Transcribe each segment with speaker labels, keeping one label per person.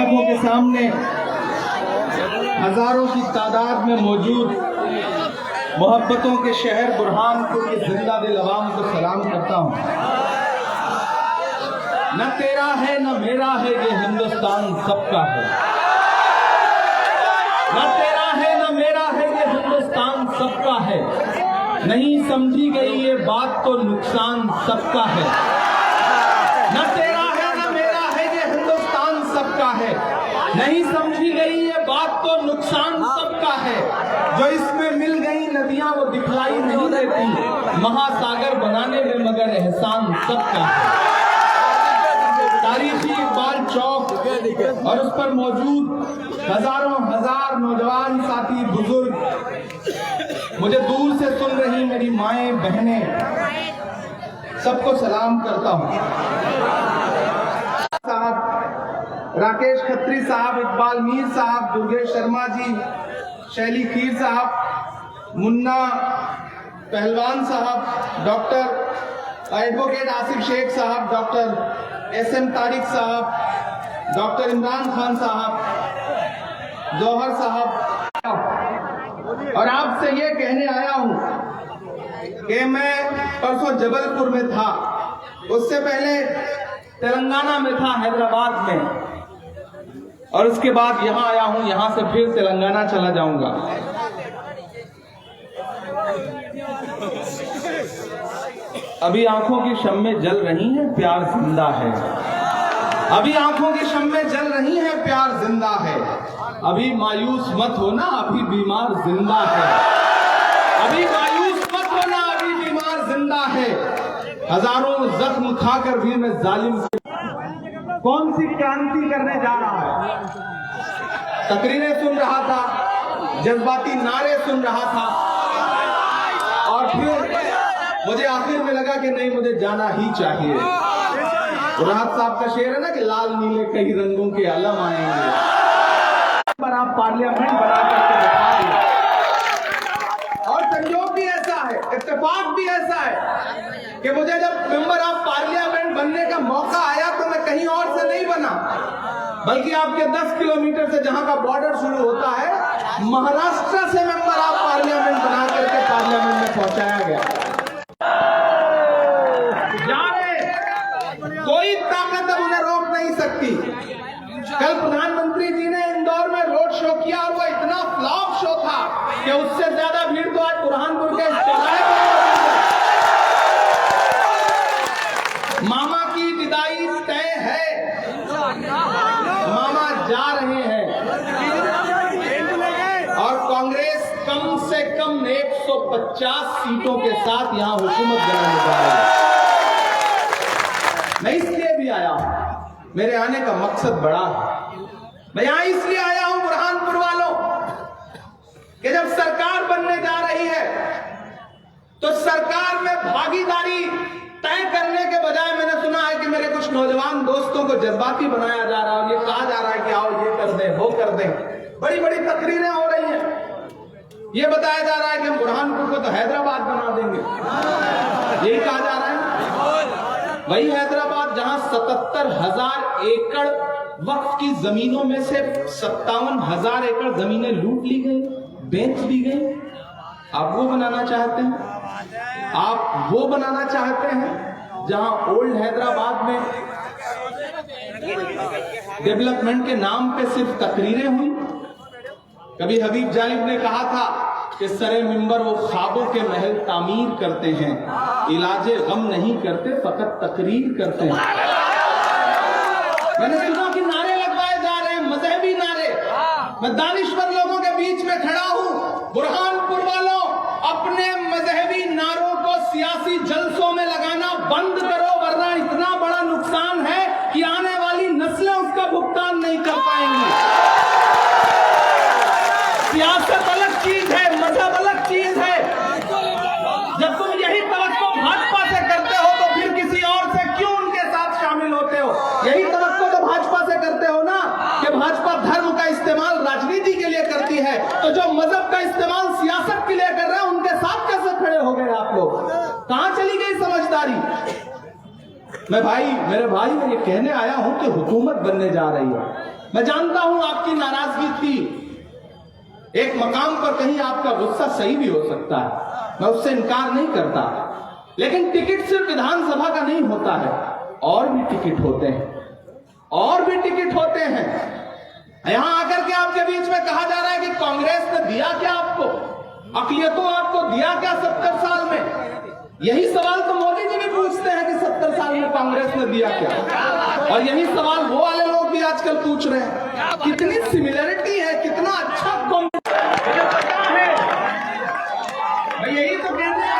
Speaker 1: आंखों के सामने हजारों की तादाद में मौजूद मोहब्बतों के शहर बुरहानपुर के जिंदा दिल अवाम को सलाम करता हूँ। न तेरा है न मेरा है, ये हिंदुस्तान सबका है। न तेरा है न मेरा है, ये हिंदुस्तान सबका है। नहीं समझी गई ये बात तो नुकसान सबका है। न तेरा है न मेरा है, ये हिंदुस्तान सबका है। नहीं समझी गई ये बात तो नुकसान सबका है। जो इसमें मिल गई नदियां वो दिखलाई नहीं देती, महासागर बनाने में मगर एहसान सबका है। तारीखी इकबाल चौक और उस पर मौजूद हजारों हजार नौजवान साथी बुजुर्ग, मुझे दूर से सुन रही मेरी माएं बहनें, सबको सलाम करता हूं। साहब राकेश खत्री साहब, इकबाल मीर साहब, दुर्गेश शर्मा जी, शैली खीर साहब, मुन्ना पहलवान साहब, डॉक्टर एडवोकेट आसिफ शेख साहब, डॉक्टर SM तारिक साहब, डॉक्टर इमरान खान साहब, जौहर साहब, और आपसे ये कहने आया हूं कि मैं परसों जबलपुर में था, उससे पहले तेलंगाना में था, हैदराबाद में, और उसके बाद यहां आया हूं। यहां से फिर तेलंगाना चला जाऊंगा। अभी आंखों की शम्में जल रही हैं, प्यार जिंदा है। अभी आंखों की शम्में जल रही हैं, प्यार जिंदा है। अभी मायूस मत होना, अभी बीमार जिंदा है। अभी मायूस मत होना, अभी बीमार जिंदा है। हजारों जख्म खाकर भी मैं जालिम कौन सी क्रांति करने जा रहा है। तकरीरें सुन रहा था, जज्बाती नारे सुन रहा था, और फिर मुझे आखिर में लगा कि नहीं, मुझे जाना ही चाहिए। राहत साहब का शेर है ना कि लाल नीले कई रंगों के आलम आएंगे, पर आप पार्लियामेंट बना करके बैठा दिया। और संयोग भी ऐसा है, इत्तेफाक भी ऐसा है कि मुझे जब मेंबर ऑफ पार्लियामेंट बनने का मौका आया तो मैं कहीं और से नहीं बना, बल्कि आपके 10 किलोमीटर से जहां का बॉर्डर शुरू होता है, महाराष्ट्र से मेंबर ऑफ पार्लियामेंट बना करके पार्लियामेंट में पहुंचाया गया। कोई ताकत अब उन्हें रोक नहीं सकती। कल प्रधानमंत्री जी ने इंदौर में रोड शो किया और वो इतना फ्लॉप शो था कि उससे ज्यादा भीड़ तो आज बुरहानपुर के चौराहे पर। मामा की विदाई तय है, मामा जा रहे हैं, और कांग्रेस कम से कम 150 सीटों के साथ यहां हुकूमत बनाने जा रही है। मैं इसलिए भी आया हूं, मेरे आने का मकसद बड़ा है। मैं यहां इसलिए आया हूं बुरहानपुर वालों कि जब सरकार बनने जा रही है तो सरकार में भागीदारी तय करने के बजाय मैंने सुना है कि मेरे कुछ नौजवान दोस्तों को जज्बाती बनाया जा रहा है। ये कहा जा रहा है कि आओ ये कर दें, वो कर दें, बड़ी बड़ी तकरीरें हो रही हैं। ये बताया जा रहा है कि हम बुरहानपुर को तो हैदराबाद बना देंगे, यही कहा जा रहा है। वही हैदराबाद जहां 77,000 एकड़ वक्फ की जमीनों में से 57,000 एकड़ जमीनें लूट ली गई, बेच दी गई। आप वो बनाना चाहते हैं? आप वो बनाना चाहते हैं जहां ओल्ड हैदराबाद में डेवलपमेंट के नाम पे सिर्फ तकरीरें हुई? कभी हबीब जालिब ने कहा था कि सरे मिंबर वो ख्वाबों के महल तामीर करते हैं, इलाजे गम नहीं करते, फकत तकरीर करते हैं। मैंने सुना कि नारे लगवाए जा रहे हैं, मजहबी नारे। मैं दानिश्वर लोगों के बीच में खड़ा हूं। बुरहानपुर वालों, अपने मजहबी नारों को सियासी जलसों में लगाना बंद करो, वरना इतना बड़ा नुकसान है कि आने वाली नस्लें उसका भुगतान नहीं कर पाएंगी। सियासत अलग चीज है, मजहब अलग चीज है। जब तुम यही तवक्को भाजपा से करते हो तो फिर किसी और से क्यों उनके साथ शामिल होते हो? यही तवक्को तो भाजपा से करते हो ना कि भाजपा धर्म का इस्तेमाल राजनीति के लिए करती है, तो जो मजहब का इस्तेमाल सियासत के लिए कर रहे हैं उनके साथ कैसे खड़े हो गए आप लोग? कहां चली गई समझदारी? मेरे भाई, मैं ये कहने आया हूं कि हुकूमत बनने जा रही है। मैं जानता हूं आपकी नाराजगी थी, एक मकाम पर कहीं आपका गुस्सा सही भी हो सकता है, मैं उससे इनकार नहीं करता, लेकिन टिकट सिर्फ विधानसभा का नहीं होता है, और भी टिकट होते हैं, और भी टिकट होते हैं। यहां आकर के आपके बीच में कहा जा रहा है कि कांग्रेस ने दिया क्या आपको, अक़लियतों आपको दिया क्या 70 साल में? यही सवाल तो मोदी जी भी पूछते हैं कि 70 साल में कांग्रेस ने दिया क्या, और यही सवाल वो वाले लोग भी आजकल पूछ रहे हैं। कितनी सिमिलरिटी है, कितना अच्छा है, यही तो कहते हैं।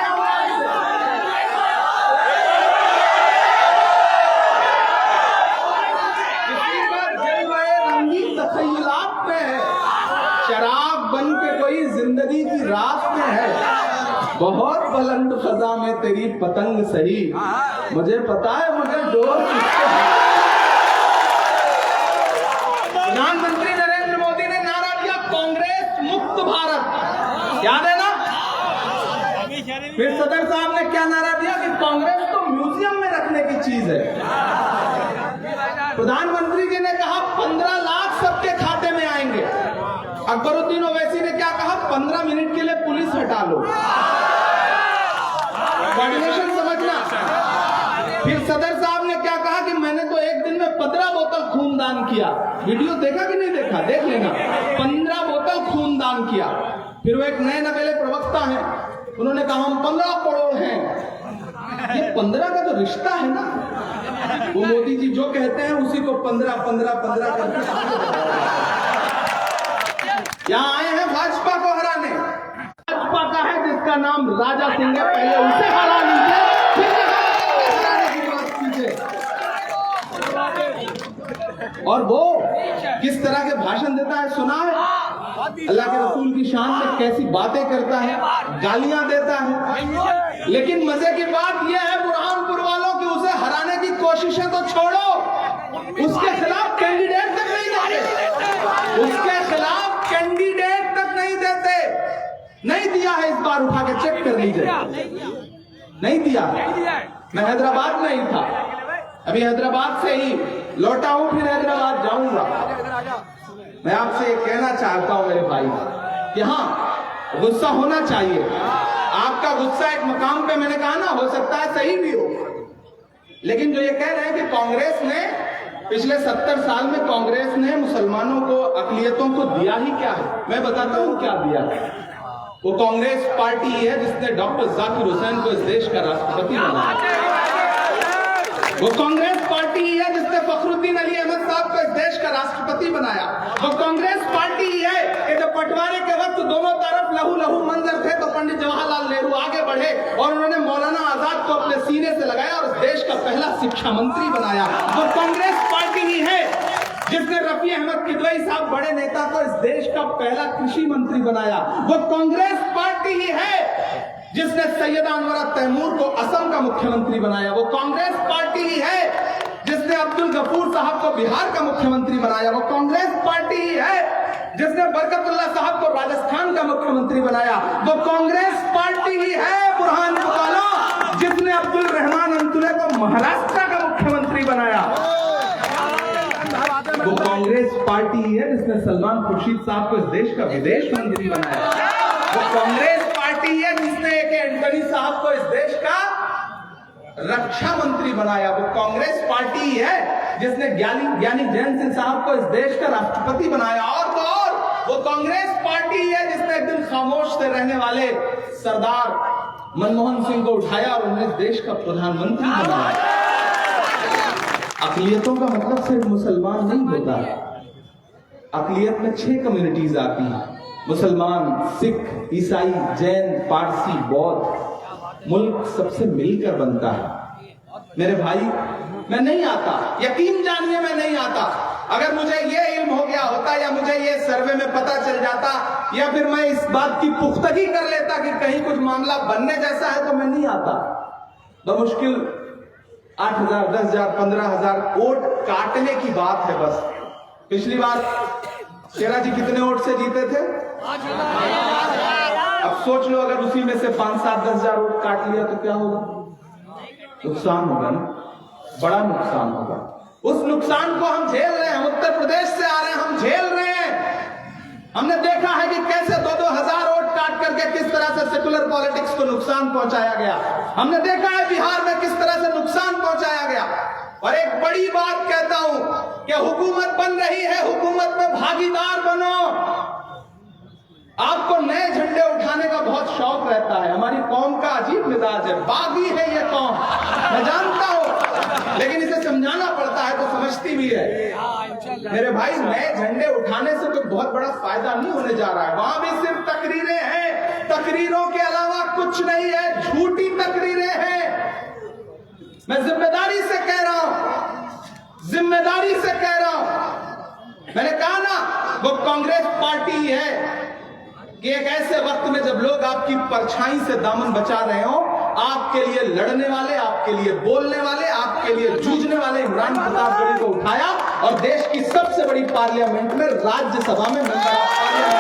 Speaker 1: तखय्युलात में है, शराब बन के कोई जिंदगी की रात में है, बहुत बुलंद फजा में तेरी पतंग सही, मुझे पता है मुझे डोर किससे। प्रधानमंत्री नरेंद्र मोदी ने नारा दिया कांग्रेस मुक्त भारत, याद है ना? फिर सदर साहब ने क्या नारा दिया कि कांग्रेस तो म्यूजियम में रखने की चीज है। प्रधानमंत्री जी ने कहा 15 लाख सबके खाते में आएंगे। अकबरुद्दीन ओवैसी ने क्या कहा, 15 मिनट के लिए पुलिस हटा लो। कोऑर्डिनेशन समझना। फिर सदर साहब ने क्या कहा कि मैंने तो एक दिन में 15 बोतल खून दान किया। वीडियो देखा कि नहीं देखा, देख लेना। 15 बोतल खून दान किया। फिर वो एक नए नवेले प्रवक्ता हैं, उन्होंने कहा हम 15 करोड़ हैं। ये 15 का जो रिश्ता है ना, वो मोदी जी जो कहते हैं उसी को 15 करके यहाँ आए हैं भाजपा को हराने। भाजपा का है जिसका नाम राजा सिंह है, पहले उसे हरा लीजिए, फिर हराने की बात कीजिए। और वो किस तरह के भाषण देता है सुना है? अल्लाह के रसूल की शान में कैसी बातें करता है, गालियां देता है। लेकिन मजे की बात यह है बुरहानपुर वालों की, उसे हराने की कोशिशें तो छोड़ो, उसके खिलाफ कैंडिडेट तक नहीं देते, उसके खिलाफ कैंडिडेट तक नहीं देते। नहीं दिया है, इस बार उठा के चेक कर लीजिए, नहीं दिया। मैं हैदराबाद में ही था, अभी हैदराबाद से ही लौटा हूं, फिर हैदराबाद जाऊंगा। मैं आपसे ये कहना चाहता हूं मेरे भाई कि हाँ गुस्सा होना चाहिए। आपका गुस्सा एक मकाम पे, मैंने कहा ना, हो सकता है सही भी हो, लेकिन जो ये कह रहे हैं कि कांग्रेस ने पिछले 70 साल में कांग्रेस ने मुसलमानों को, अक़लियतों को दिया ही क्या है, मैं बताता हूं क्या दिया है। वो कांग्रेस पार्टी है जिसने डॉक्टर जाकिर हुसैन को इस देश का राष्ट्रपति बनाया। वो कांग्रेस पार्टी है जिसने फखरुद्दीन अली अहमद साहब को इस देश का राष्ट्रपति बनाया। वो कांग्रेस पार्टी है कि जब बंटवारे के वक्त दोनों तरफ लहू लहू मंजर थे, तो पंडित जवाहरलाल नेहरू आगे बढ़े और उन्होंने मौलाना आजाद को अपने सीने से लगाया और इस देश का पहला शिक्षा मंत्री बनाया। वो कांग्रेस पार्टी ही है जिसने रफी अहमद किदवई साहब बड़े नेता को इस देश का पहला कृषि मंत्री बनाया। वो कांग्रेस पार्टी ही है जिसने सैयदा अनवरा तैमूर को असम का मुख्यमंत्री बनाया। वो कांग्रेस पार्टी ही है जिसने अब्दुल गफूर साहब को बिहार का मुख्यमंत्री बनाया। वो कांग्रेस पार्टी ही है जिसने बरकतुल्लाह साहब को राजस्थान का मुख्यमंत्री बनाया। वो कांग्रेस पार्टी ही है बुरहानपुर वालों जिसने अब्दुल रहमान अंतुले को महाराष्ट्र का मुख्यमंत्री बनाया। वो कांग्रेस पार्टी ही है जिसने सलमान खुर्शीद साहब को इस देश का विदेश मंत्री बनाया। वो कांग्रेस पार्टी है जिसने एक एंटनी साहब को इस देश का रक्षा मंत्री बनाया। वो कांग्रेस पार्टी है जिसने ज्ञानी जैन सिंह साहब को इस देश का राष्ट्रपति बनाया। और तो और वो कांग्रेस पार्टी है जिसने एक दिन खामोश से रहने वाले सरदार मनमोहन सिंह को उठाया और उन्हें देश का प्रधानमंत्री बनाया। अक़लियतों का मतलब सिर्फ मुसलमान नहीं होता, अक़लियत में 6 कम्युनिटीज आती हैं, मुसलमान, सिख, ईसाई, जैन, पारसी, बौद्ध। मुल्क सबसे मिलकर बनता है। मेरे भाई मैं नहीं आता, यकीन जानिए मैं नहीं आता। अगर मुझे ये इल्म हो गया होता या मुझे ये सर्वे में पता चल जाता या फिर मैं इस बात की पुख्तगी कर लेता कि कहीं कुछ मामला बनने जैसा है तो मैं नहीं आता। बमुश्किल 8,000, 10,000, 15,000 वोट काटने की बात है बस। पिछली बार शेरा जी कितने वोट से जीते थे? अब सोच लो अगर उसी में से 5, 7, 10,000 वोट काट लिया तो क्या होगा? नुकसान होगा ना, बड़ा नुकसान होगा। उस नुकसान को हम झेल रहे हैं। उत्तर प्रदेश से आ रहे हैं, हम झेल रहे हैं। हमने देखा है कि कैसे 2-2 हजार वोट काट करके किस तरह से सेकुलर पॉलिटिक्स को नुकसान पहुंचाया गया। हमने देखा है बिहार में किस तरह से नुकसान पहुंचाया गया। और एक बड़ी बात कहता हूं कि हुकूमत बन रही है, हुकूमत में भागीदार बनो। आपको नए झंडे उठाने का बहुत शौक रहता है। हमारी कौम का अजीब मिजाज है, बागी है ये कौम, मैं जानता हूं, लेकिन इसे समझाना पड़ता है तो समझती भी है। मेरे भाई, नए झंडे उठाने से कोई बहुत बड़ा फायदा नहीं होने जा रहा है। वहां भी सिर्फ तकरीरें हैं, तकरीरों के अलावा कुछ नहीं है, झूठी तकरीरें हैं। मैं जिम्मेदारी से कह रहा हूं, जिम्मेदारी से कह रहा हूं। मैंने कहा ना, वो कांग्रेस पार्टी है कि एक ऐसे वक्त में जब लोग आपकी परछाई से दामन बचा रहे हो, आपके लिए लड़ने वाले, आपके लिए बोलने वाले, आपके लिए जूझने वाले इमरान प्रतापगढ़ी को उठाया और देश की सबसे बड़ी पार्लियामेंट में, राज्यसभा में मेंबर ऑफ पार्लियामेंट,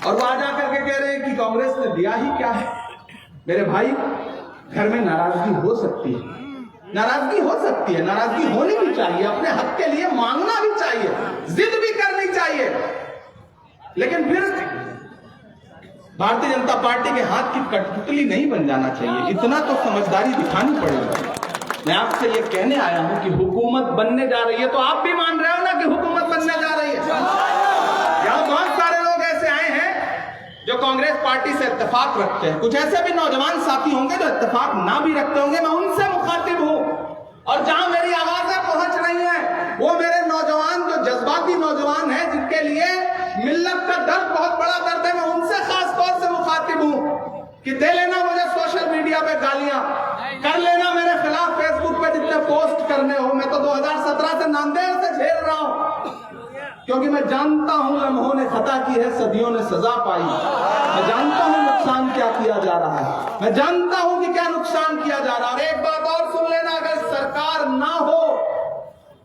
Speaker 1: और वो आज आकर के कह रहे हैं कि कांग्रेस ने दिया ही क्या है। मेरे भाई, घर में नाराजगी हो सकती है, नाराजगी हो सकती है, नाराजगी होनी भी चाहिए, अपने हक के लिए मांगना भी चाहिए, जिद भी करनी चाहिए, लेकिन फिर भारतीय जनता पार्टी के हाथ की कठपुतली नहीं बन जाना चाहिए। इतना तो समझदारी दिखानी पड़ेगी। मैं आपसे ये कहने आया हूं कि हुकूमत बनने जा रही है, तो आप भी मान रहे हो ना कि हुकूमत बनने जा रही है। यहां बहुत सारे लोग ऐसे आए हैं जो कांग्रेस पार्टी से इत्तेफाक रखते हैं। कुछ ऐसे भी नौजवान साथी होंगे जो इत्तेफाक ना भी रखते होंगे। मैं उनसे मुखातिब हूं, और जहां मेरी आवाजें पहुंच रही हैं, वो मेरे नौजवान जो जज्बाती नौजवान हैं, जिनके लिए मिल्लत का दर्द बहुत बड़ा दर्द है, मैं उनसे खास तौर से मुखातिब हूं कि दे लेना मुझे सोशल मीडिया पे गालियां, कर लेना मेरे खिलाफ फेसबुक पे जितने पोस्ट करने हो। मैं तो 2017 से नांदेड़ से झेल रहा हूं, क्योंकि मैं जानता हूं लम्हों ने खता की है, सदियों ने सजा पाई। मैं जानता हूं नुकसान क्या किया जा रहा है, मैं जानता हूं कि क्या नुकसान किया जा रहा है। और एक बात और सुन लेना, अगर सरकार ना हो,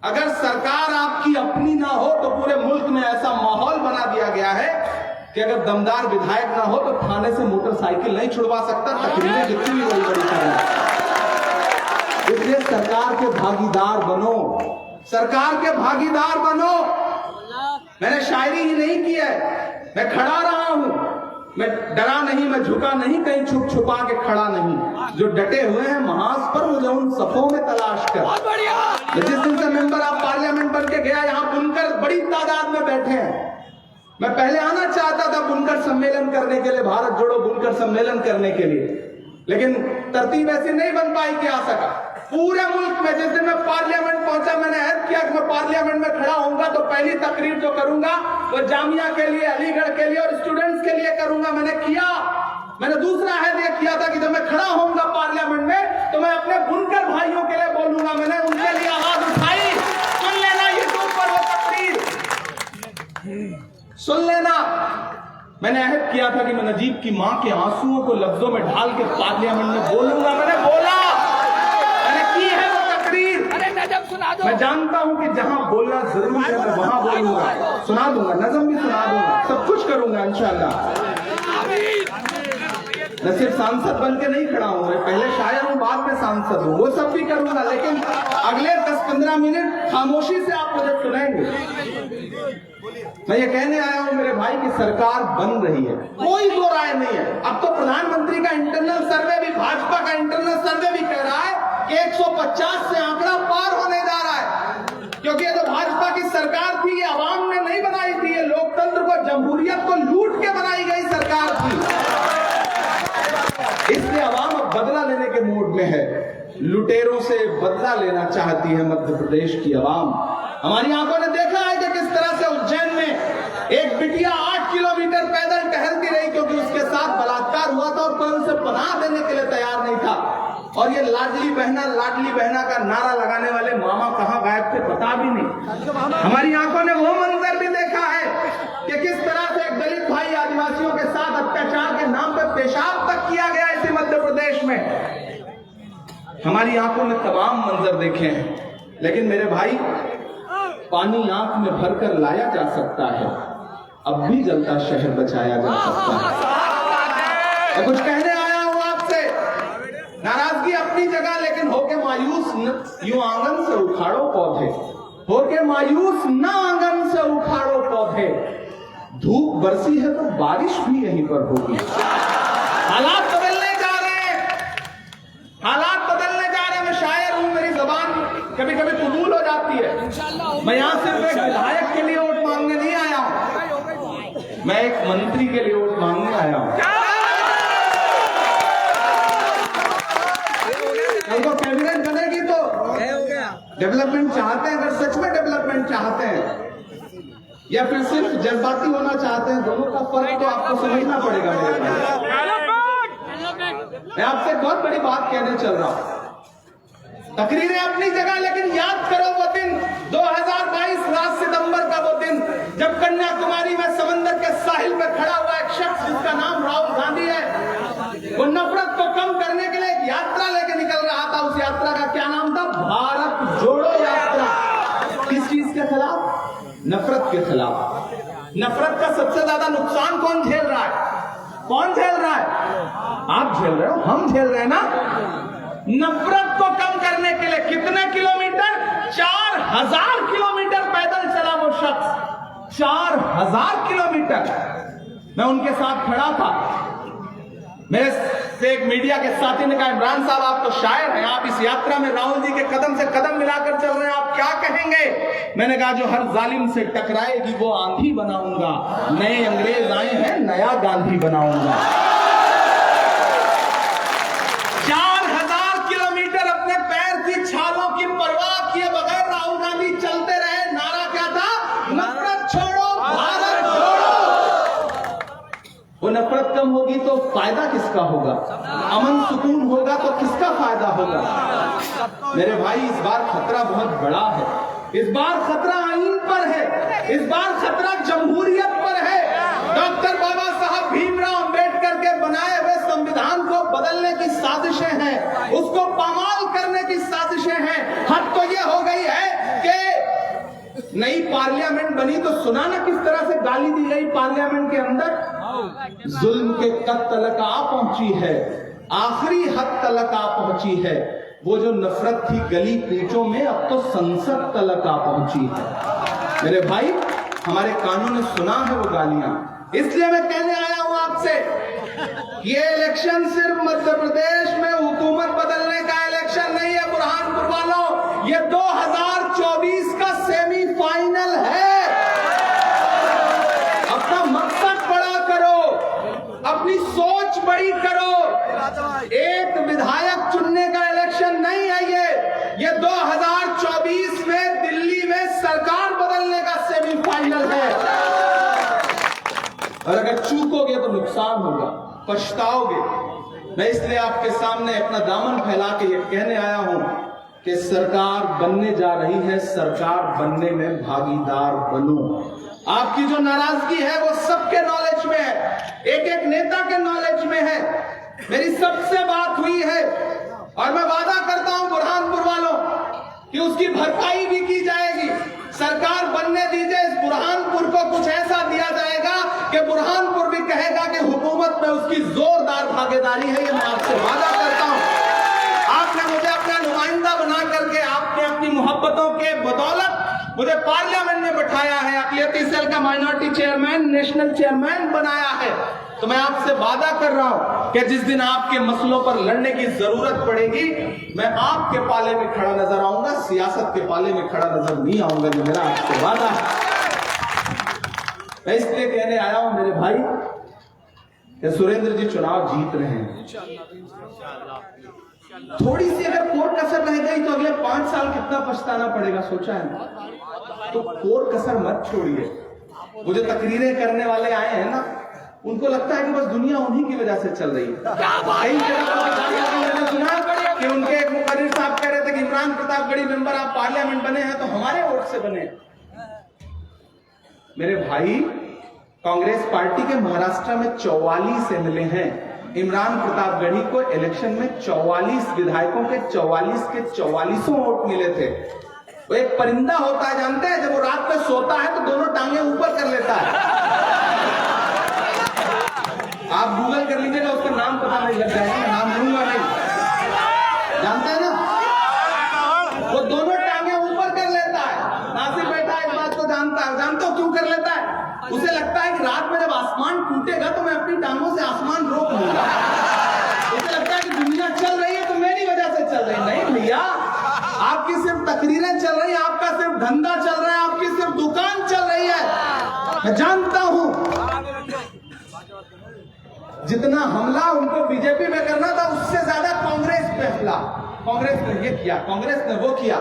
Speaker 1: अगर सरकार आपकी अपनी ना हो, तो पूरे मुल्क में ऐसा माहौल बना दिया गया है कि अगर दमदार विधायक ना हो तो थाने से मोटरसाइकिल नहीं छुड़वा सकता, तकरीरें जितनी भी बड़ी बड़ी करें। इसलिए सरकार के भागीदार बनो, सरकार के भागीदार बनो। मैंने शायरी ही नहीं की है, मैं खड़ा रहा हूं, मैं डरा नहीं, मैं झुका नहीं, कहीं छुप छुपा के खड़ा नहीं। जो डटे हुए हैं महाज पर, मुझे उन सफों में तलाश कर। जिस दिन से मेंबर ऑफ पार्लियामेंट बन के गया, यहाँ बुनकर बड़ी तादाद में बैठे हैं। मैं पहले आना चाहता था बुनकर सम्मेलन करने के लिए, भारत जोड़ो बुनकर सम्मेलन करने के लिए, लेकिन तरतीब ऐसी नहीं बन पाई कि आ सका। पूरे मुल्क में जिस दिन मैं पार्लियामेंट पहुंचा, मैंने ऐद किया कि मैं पार्लियामेंट में खड़ा होऊंगा तो पहली तकरीर जो करूंगा वो जामिया के लिए, अलीगढ़ के लिए और स्टूडेंट्स के लिए करूंगा। मैंने किया। मैंने दूसरा अहद यह किया था कि जब मैं खड़ा होऊंगा पार्लियामेंट में तो मैं अपने बुनकर भाइयों के लिए बोलूंगा। मैंने उनके लिए आवाज उठाई। सुन लेना यूट्यूब पर वो तकरीर, सुन लेना। मैंने अहद किया था कि मैं नजीब की मां के आंसुओं को लफ्जों में ढाल के पार्लियामेंट में बोलूंगा। मैंने बोला, मैंने की है वो तकरीर। सुना दो। मैं जानता हूं कि जहां बोलना जरूरी है मैं वहां बोलूंगा, सुना दूंगा, नज़म भी सुना दूंगा, सब कुछ करूंगा इंशाअल्लाह। मैं सिर्फ सांसद बन के नहीं खड़ा हूं, मैं पहले शायर हूं, बाद में सांसद हूं, वो सब भी करूंगा, लेकिन अगले 10-15 मिनट खामोशी से आप मुझे सुनेंगे। मैं ये कहने आया हूं मेरे भाई की सरकार बन रही है, कोई दो राय नहीं है। अब तो प्रधानमंत्री का इंटरनल सर्वे भी, भाजपा का इंटरनल सर्वे भी कह रहा है कि 150 से आंकड़ा पार होने जा रहा है, क्योंकि ये तो भाजपा की सरकार थी, ये अवाम ने नहीं बनाई थी, ये लोकतंत्र को, जमहूरियत को लूट के बनाई गई सरकार थी। इसलिए अवाम अब बदला लेने के मूड में है, लुटेरों से बदला लेना चाहती है मध्य प्रदेश की अवाम। हमारी आंखों ने देखा है कि किस तरह से उज्जैन में एक बिटिया 8 किलोमीटर पैदल टहलती रही क्योंकि उसके साथ बलात्कार हुआ था और कोई उसे पनाह देने के लिए तैयार नहीं था। और ये लाडली बहना का नारा लगाने वाले मामा कहां गायब थे पता भी नहीं। हमारी आंखों ने वो मंजर भी देखा है कि किस तरह से एक दलित भाई आदिवासियों के साथ अत्याचार के नाम पर पेशाब तक किया गया इसी मध्य प्रदेश में। हमारी आंखों ने तमाम मंजर देखे हैं, लेकिन मेरे भाई पानी आंख में भरकर लाया जा सकता है, अब भी जलता शहर बचाया जा सकता है। मैं कुछ कहने आया हूं आपसे, नाराजगी अपनी जगह, लेकिन होके मायूस यूं आंगन से उखाड़ो पौधे, हो के मायूस न आंगन से उखाड़ो पौधे, धूप बरसी है तो बारिश भी यहीं पर होगी। हालात बदलने जा रहे हैं, हालात बदलने जा रहे हैं। मैं शायर हूं, मेरी जबान कभी कभी कबूल हो जाती है। मैं यहां सिर्फ एक विधायक के लिए वोट मांगने नहीं आया हूं, मैं एक मंत्री के लिए वोट मांगने आया हूं। कल को कैबिनेट बनेगी तो डेवलपमेंट चाहते हैं, अगर सच में डेवलपमेंट चाहते हैं या फिर सिर्फ जज्बाती होना चाहते हैं, दोनों का फर्क तो आपको समझना पड़ेगा। मेरे मैं आपसे बहुत बड़ी बात कहने चल रहा हूं। तकरीरें अपनी जगह, लेकिन याद करो वो दिन 2022 7 सितंबर का वो दिन जब कन्याकुमारी में समंदर के साहिल पर खड़ा हुआ एक शख्स जिसका नाम राहुल गांधी है, वो नफरत को कम करने के लिए एक यात्रा लेके निकल रहा था। उस यात्रा का क्या नाम था? भारत जोड़ो यात्रा। किस चीज के खिलाफ? नफरत के खिलाफ। नफरत का सबसे ज्यादा नुकसान कौन झेल रहा है? कौन झेल रहा है? आप झेल रहे हो, हम झेल रहे हैं ना। नफरत को कम करने के लिए कितने किलोमीटर? 4000 किलोमीटर पैदल चला वो शख्स, 4000 किलोमीटर। मैं उनके साथ खड़ा था, मेरे से एक मीडिया के साथी ने कहा, इमरान साहब आप तो शायर हैं, आप इस यात्रा में राहुल जी के कदम से कदम मिलाकर चल रहे हैं, आप क्या कहेंगे? मैंने कहा, जो हर जालिम से टकराएगी वो आंधी बनाऊंगा, नए अंग्रेज आए हैं, नया गांधी बनाऊंगा। 4000 किलोमीटर अपने पैर की छालों की परवाह किए बगैर राहुल गांधी चलते रहे। नारा क्या था? नफरत छोड़ो, भारत जोड़ो। वो नफरत कम होगी तो फायदा किसका होगा? अमन सुकून होगा तो किसका फायदा होगा? मेरे भाई, इस बार खतरा बहुत बड़ा है। इस बार खतरा आईन पर है, इस बार खतरा जमहूरियत पर है। डॉक्टर बाबा साहब भीमराव अंबेडकर के बनाए हुए संविधान को बदलने की साजिशें हैं, उसको पामाल करने की साजिशें हैं। हद तो ये हो गई है कि नई पार्लियामेंट बनी तो सुना ना किस तरह से गाली दी गई पार्लियामेंट के अंदर। जुल्म के कद तलक आ पहुंची है, आखिरी हद तलक आ पहुंची है। वो जो नफरत थी गली कूचों में, अब तो संसद तलक आ पहुंची है। मेरे भाई, हमारे कानून ने सुना है वो गालियां। इसलिए मैं कहने आया हूं आपसे, ये इलेक्शन सिर्फ मध्य प्रदेश में हुकूमत बदलने का इलेक्शन नहीं है बुरहानपुर वालों, ये 2024 का सेमीफाइनल है। अपना मकसद बड़ा करो, अपनी सोच बड़ी करो। एक विधायक चुनने का इलेक्शन नहीं है ये 2024 में दिल्ली में सरकार बदलने का सेमीफाइनल है। और अगर चूकोगे तो नुकसान होगा, पछताओगे। मैं इसलिए आपके सामने अपना दामन फैला के ये कहने आया हूं कि सरकार बनने जा रही है, सरकार बनने में भागीदार बनो। आपकी जो नाराजगी है वो सबके नॉलेज में है, एक एक नेता के नॉलेज में है। मेरी सबसे बात हुई है और मैं वादा करता हूं बुरहानपुर वालों कि उसकी भरपाई भी की जाएगी। सरकार बनने दीजिए, इस बुरहानपुर को कुछ ऐसा दिया जाएगा कि बुरहानपुर भी कहेगा कि हुकूमत में उसकी जोरदार भागीदारी है। ये मैं आपसे वादा करता हूं। आपने मुझे अपना नुमाइंदा बना करके, आपने अपनी मोहब्बतों के बदौलत मुझे पार्लियामेंट में बैठाया है, अक़लियती सेल का माइनॉरिटी चेयरमैन, नेशनल चेयरमैन बनाया है। तो मैं आपसे वादा कर रहा हूं कि जिस दिन आपके मसलों पर लड़ने की जरूरत पड़ेगी, मैं आपके पाले में खड़ा नजर आऊंगा, सियासत के पाले में खड़ा नजर नहीं आऊंगा। जो मेरा आपसे वादा है, मैं इसलिए कहने आया हूं मेरे भाई कि सुरेंद्र जी चुनाव जीत रहे हैं। थोड़ी सी अगर कोर कसर रह गई तो अगले 5 साल कितना पछताना पड़ेगा, सोचा है ना? तो कोर कसर मत छोड़िए। वो जो तकरीरें करने वाले आए हैं ना, उनको लगता है कि बस दुनिया उन्हीं की वजह से चल रही है। मैंने सुना कि उनके एक मुकर्रिर साहब कह रहे थे कि इमरान प्रतापगढ़ी मेंबर आप पार्लियामेंट बने हैं तो हमारे वोट से बने। मेरे भाई, कांग्रेस पार्टी के महाराष्ट्र में 44 एमएलए हैं। इमरान प्रतापगढ़ी को इलेक्शन में 44 विधायकों के 44 के 44 वोट मिले थे। वो एक परिंदा होता है, जानते हैं, जब वो रात में सोता है तो दोनों टांगे ऊपर कर लेता है। आप गूगल कर लीजिएगा, उसका नाम पता नहीं लग जाएगा, नाम लूंगा नहीं, जानते हैं ना। टूटेगा तो मैं अपनी टांगों से आसमान रोक लूंगा। मुझे लगता है कि दुनिया चल रही है तो मेरी वजह से चल रही। नहीं भैया, आपकी सिर्फ तकरीरें चल रही है, आपका सिर्फ धंधा चल रहा है, आपकी सिर्फ दुकान चल रही है। मैं जानता हूं जितना हमला उनको बीजेपी में करना था उससे ज्यादा कांग्रेस पे हमला। कांग्रेस ने ये किया, कांग्रेस ने वो किया।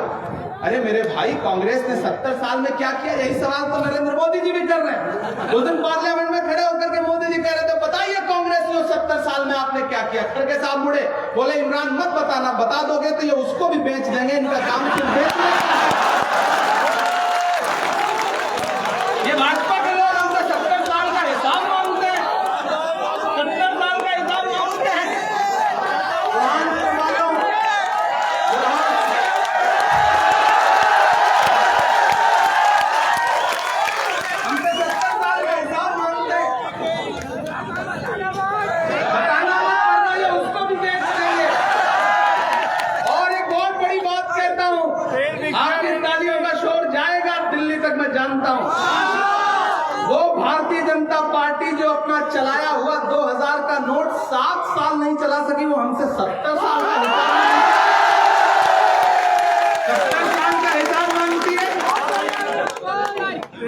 Speaker 1: अरे मेरे भाई, कांग्रेस ने 70 साल में क्या किया? यही सवाल तो नरेंद्र मोदी जी भी कर रहे हैं। उस दिन पार्लियामेंट में खड़े होकर के मोदी जी कह रहे थे, बताइए कांग्रेस ने 70 साल में आपने क्या किया? खड़गे साहब मुड़े, बोले इमरान मत बताना, बता दोगे तो ये उसको भी बेच देंगे, इनका काम सिर्फ बेचना। ये भाजपा के लोग हमसे 70 साल का हिसाब मांगते हैं, 70 साल का हिसाब मांगते हैं। जनता पार्टी जो अपना चलाया हुआ 2000 का नोट 7 साल नहीं चला सकी, वो हमसे 70 साल का हिसाब मांगती है।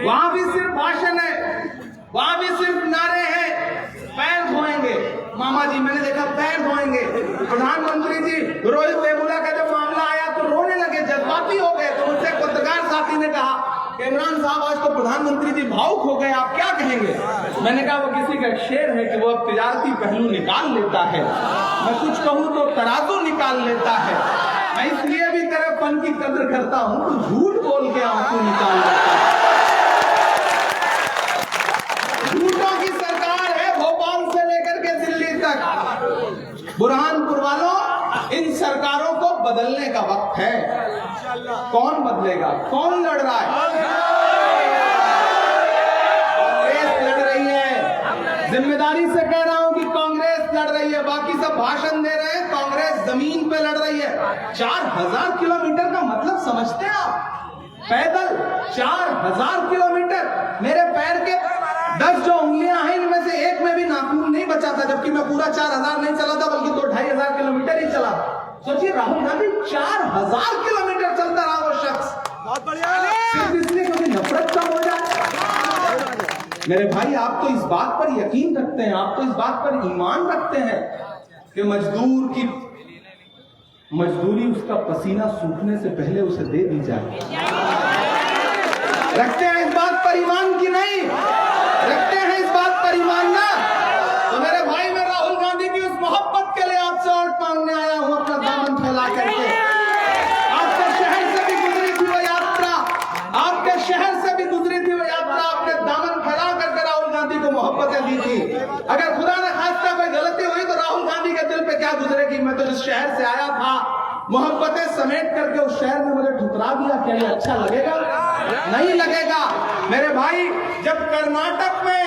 Speaker 1: वहां भी सिर्फ भाषण है, वहां भी सिर्फ नारे हैं। पैर धोएंगे मामा जी, मैंने देखा पैर धोएंगे। प्रधानमंत्री जी रोहित वेमुला का जब मामला आया तो रोने लगे, जज्बाती हो गए। तो मुझसे पत्रकार साथी ने कहा, इमरान साहब आज तो प्रधानमंत्री जी भावुक हो गए, आप क्या कहेंगे? मैंने कहा वो किसी का शेर है कि वो अब तिजारती पहलू निकाल लेता है, मैं कुछ कहूं तो तराजू निकाल लेता है। मैं इसलिए भी तेरे फन की कदर करता हूं, तू झूठ बोल के आंसू निकाल लेता है। झूठों की सरकार है भोपाल से लेकर के दिल्ली तक। बुरहानपुर वालों, इन सरकारों को बदलने का वक्त है। कौन बदलेगा? कौन लड़ रहा है? कांग्रेस लड़ रही है। जिम्मेदारी से कह रहा हूं कि कांग्रेस लड़ रही है। बाकी सब भाषण दे रहे हैं, कांग्रेस जमीन पे लड़ रही है। 4000 किलोमीटर का मतलब समझते हैं आप? पैदल 4000 किलोमीटर। मेरे पैर के 10 जो उंगलियां हैं, इनमें से एक में भी नाखून नहीं बचा था, जबकि मैं पूरा 4000 नहीं चला था, बल्कि 2500 किलोमीटर ही चला। सोचिए, राहुल गांधी 4000 किलोमीटर चलता रहा वो शख्स, बहुत बढ़िया, सिर्फ इसलिए क्योंकि नफरत कम हो जाए। मेरे भाई, आप तो इस बात पर यकीन रखते हैं, आप तो इस बात पर ईमान रखते हैं कि मजदूर की मजदूरी उसका पसीना सूखने से पहले उसे दे दी जाए। रखते हैं इस बात पर ईमान की नहीं? रखते हैं इस बात पर ईमान ना? तो मेरे भाई, मैं राहुल गांधी की उस मोहब्बत के लिए आपसे वोट मांगने आया हूं, अपना दामन फैला करके। आपके शहर से भी गुजरी थी वो यात्रा, आपके शहर से भी गुजरी थी वो यात्रा, आपने दामन फैला करके राहुल गांधी को मोहब्बतें दी थी। अगर खुदा न खास्ता कोई गलती हुई तो राहुल गांधी के दिल पे क्या गुजरेगी? मैं तो जिस शहर से आया था, मोहब्बतें समेट करके उस शहर में मुझे ठुकरा दिया। क्या ये अच्छा लगेगा? नहीं लगेगा। मेरे भाई, जब कर्नाटक में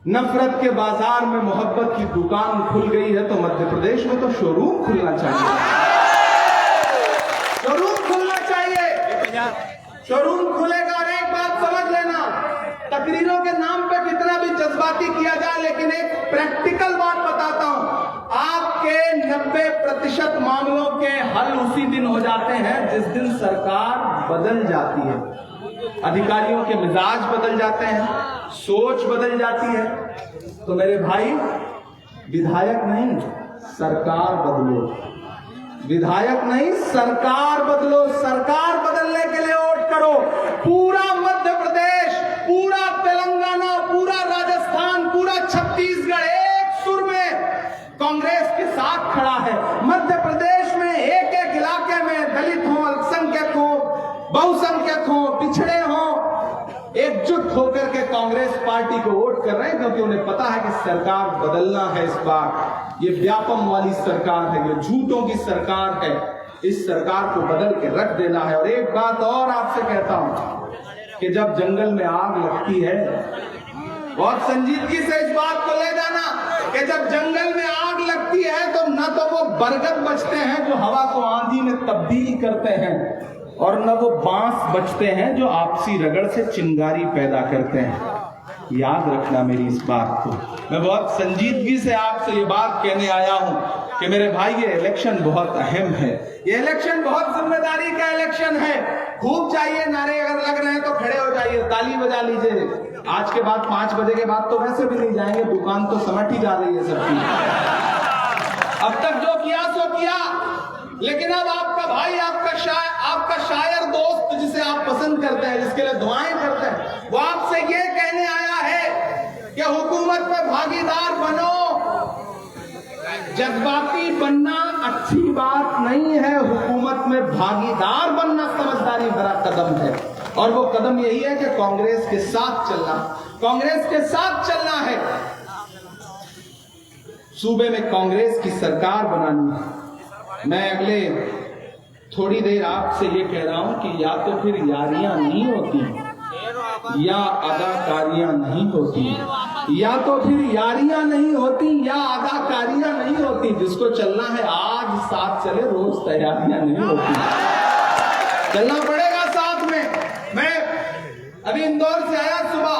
Speaker 1: नफरत के बाजार में मोहब्बत की दुकान खुल गई है, तो मध्य प्रदेश में तो शोरूम खुलना चाहिए। शोरूम खुलना चाहिए। शोरूम खुलेगा। और एक बात समझ लेना, तकरीरों के नाम पे कितना भी जज्बाती किया जाए, लेकिन एक प्रैक्टिकल बात बताता हूं, आपके 90% मामलों के हल उसी दिन हो जाते हैं जिस दिन सरकार बदल जाती है। अधिकारियों के मिजाज बदल जाते हैं, सोच बदल जाती है। तो मेरे भाई, विधायक नहीं, सरकार बदलो। विधायक नहीं, सरकार बदलो। सरकार बदलने के लिए वोट करो। पूरा मध्य प्रदेश, पूरा तेलंगाना, पूरा राजस्थान, पूरा छत्तीसगढ़ एक सुर में कांग्रेस के साथ खड़ा है। मध्य प्रदेश में एक एक इलाके में दलित हो, अल्पसंख्यक हो, बहुसंख्यक हो, पिछड़े हो, एकजुट होकर के कांग्रेस पार्टी को वोट कर रहे हैं, क्योंकि उन्हें पता है कि सरकार बदलना है। इस बार ये व्यापम वाली सरकार है, ये झूठों की सरकार है। इस सरकार को बदल के रख देना है। और एक बात और आपसे कहता हूं कि जब जंगल में आग लगती है, बहुत संजीदगी से इस बात को ले जाना कि जब जंगल में आग लगती है तो न तो वो बरगद बचते हैं जो हवा को आंधी में तब्दील करते हैं, और न वो बांस बचते हैं जो आपसी रगड़ से चिंगारी पैदा करते हैं। याद रखना मेरी इस बात को। मैं बहुत संजीदगी से आपसे ये बात कहने आया हूं कि मेरे भाई ये इलेक्शन बहुत अहम है, ये इलेक्शन बहुत जिम्मेदारी का इलेक्शन है। खूब चाहिए नारे, अगर लग रहे हैं तो खड़े हो जाइए, ताली बजा लीजिए। आज के बाद 5 बजे के बाद तो वैसे भी नहीं जाएंगे, दुकान तो समट ही जा रही है सबकी। अब तक जो किया सो किया, लेकिन अब आपका भाई, आपका शायर दोस्त जिसे आप पसंद करते हैं, जिसके लिए दुआएं करते हैं, वो आपसे ये कहने आया है कि हुकूमत में भागीदार बनो। जज्बाती बनना अच्छी बात नहीं है, हुकूमत में भागीदार बनना समझदारी भरा कदम है। और वो कदम यही है कि कांग्रेस के साथ चलना, कांग्रेस के साथ चलना है। सूबे में कांग्रेस की सरकार बनानी है। मैं अगले थोड़ी देर आपसे ये कह रहा हूं कि या तो फिर यारियां नहीं होती या अदाकारियां नहीं होती, या तो फिर यारियां नहीं होती या अदाकारियां नहीं होती। जिसको चलना है आज साथ चले, रोज तैयारियां नहीं होती, चलना पड़ेगा साथ में। मैं अभी इंदौर से आया, सुबह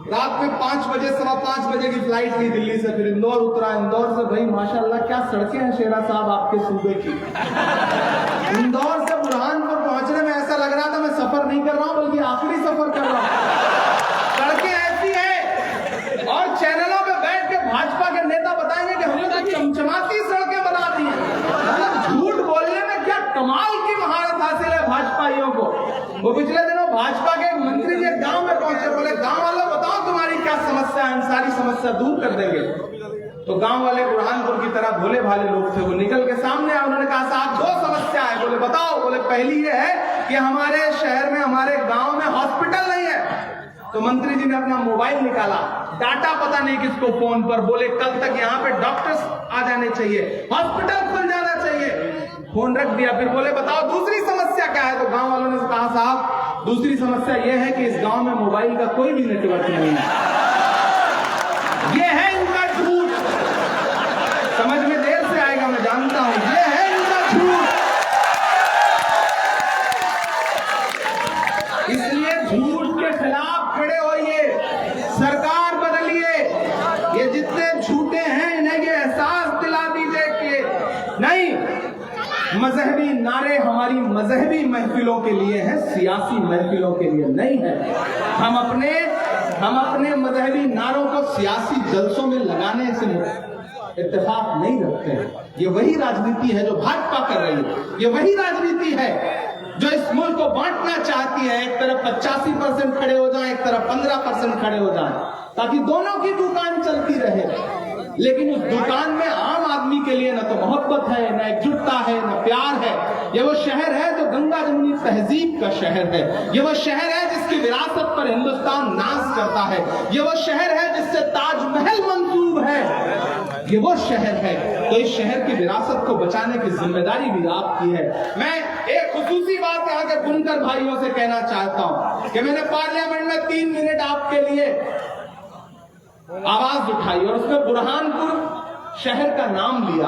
Speaker 1: रात में 5 बजे, 5:15 बजे की फ्लाइट ली दिल्ली से, फिर इंदौर उतरा। इंदौर से भाई माशाल्लाह क्या सड़कें हैं शेरा साहब आपके सूबे की। इंदौर से बुरहानपुर पहुंचने में ऐसा लग रहा था मैं सफर नहीं कर रहा हूं बल्कि आखिरी सफर कर रहा हूं। सड़कें ऐसी हैं और चैनलों पे बैठ के भाजपा के नेता बताएंगे कि हमने तो चमचमाती सड़कें बना दी हैं। मतलब झूठ बोलने में क्या कमाल की महारत हासिल है भाजपाइयों को। वो पिछले दिनों भाजपा के एक मंत्री जी गांव में पहुंचे, बोले गांव वालों बताओ तुम्हारी क्या समस्या है, हम सारी समस्या दूर कर देंगे। तो गांव वाले बुरहानपुर की तरह भोले भाले लोग थे, वो निकल के सामने आए। उन्होंने कहा साहब 2 समस्या है। बोले बताओ। बोले पहली ये है कि हमारे शहर में, हमारे गांव में हॉस्पिटल नहीं है। तो मंत्री जी ने अपना मोबाइल निकाला, डाटा पता नहीं किसको फोन पर, बोले कल तक यहाँ पे डॉक्टर्स आ जाने चाहिए, हॉस्पिटल खुल जाना चाहिए। फोन रख दिया। फिर बोले बताओ दूसरी समस्या क्या है। तो गांव वालों ने कहा साहब दूसरी समस्या यह है कि इस गांव में मोबाइल का कोई भी नेटवर्क नहीं है। ये है इनका झूठ। समझ में देर से आएगा मैं जानता हूं, ये है इनका झूठ। इसलिए झूठ के खिलाफ खड़े होइए, सरकार बदलिए। ये जितने झूठे हैं इन्हें ये एहसास दिला दीजिए कि नहीं, मजहबी नारे हमारी मजहबी महफिलों के लिए हैं, सियासी महफिलों के लिए नहीं है। हम अपने मजहबी नारों को सियासी जलसों में लगाने से इत्तेफाक नहीं रखते हैं। ये वही राजनीति है जो भाजपा कर रही है, ये वही राजनीति है जो इस मुल्क को बांटना चाहती है। एक तरफ 85% खड़े हो जाएं, एक तरफ 15% खड़े हो जाएं, ताकि दोनों की दुकान चलती रहे। लेकिन उस दुकान में आम आदमी के लिए न तो मोहब्बत है, न एकजुटता है, न प्यार है। ये वो शहर है जो गंगा जमुनी तहजीब का शहर है। ये वो शहर है जिसकी विरासत पर हिंदुस्तान नाज करता है। ये वो शहर है जिससे ताजमहल मंसूब है। ये वो शहर है। तो इस शहर की विरासत को बचाने की जिम्मेदारी भी आपकी है। मैं एक खुसूसी बात यहाँ के बुनकर भाइयों से कहना चाहता हूँ कि मैंने पार्लियामेंट में 3 मिनट आपके लिए आवाज उठाई और उसमें बुरहानपुर शहर का नाम लिया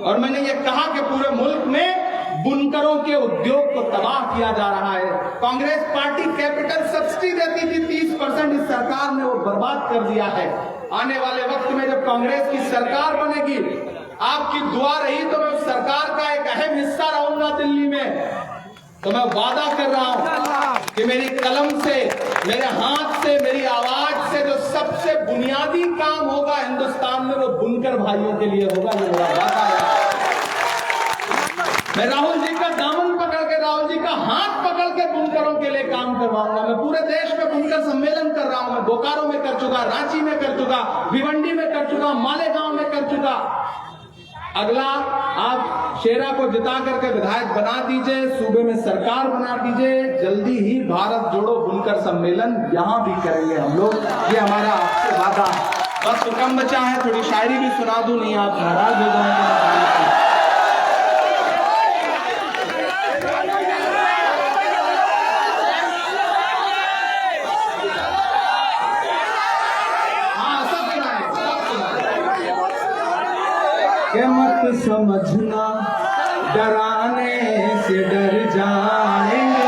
Speaker 1: और मैंने ये कहा कि पूरे मुल्क में बुनकरों के उद्योग को तबाह किया जा रहा है। कांग्रेस पार्टी कैपिटल सब्सिडी देती थी 30%, इस सरकार ने वो बर्बाद कर दिया है। आने वाले वक्त में जब कांग्रेस की सरकार बनेगी, आपकी दुआ रही तो मैं उस सरकार का एक अहम हिस्सा रहूंगा दिल्ली में। तो मैं वादा कर रहा हूं कि मेरी कलम से, मेरे हाथ से, मेरी आवाज से जो सबसे बुनियादी काम होगा हिंदुस्तान में, वो बुनकर भाइयों के लिए होगा। ये मेरा वादा है। मैं राहुल जी का दामन पकड़ के, राहुल जी का हाथ पकड़ के बुनकरों के लिए काम करवाऊंगा। मैं पूरे देश में बुनकर सम्मेलन कर रहा हूं। मैं बोकारो में कर चुका, रांची में कर चुका, भिवंडी में कर चुका, मालेगांव में कर चुका। अगला आप शेरा को जिता करके विधायक बना दीजिए, सूबे में सरकार बना दीजिए। जल्दी ही भारत जोड़ो बुनकर सम्मेलन यहां भी करेंगे हम लोग, ये हमारा आपसे वादा है। बस तो कम बचा है, थोड़ी शायरी भी सुना दूं, नहीं आप नाराज हो जाएंगे। के मत समझना डराने से डर जाएंगे।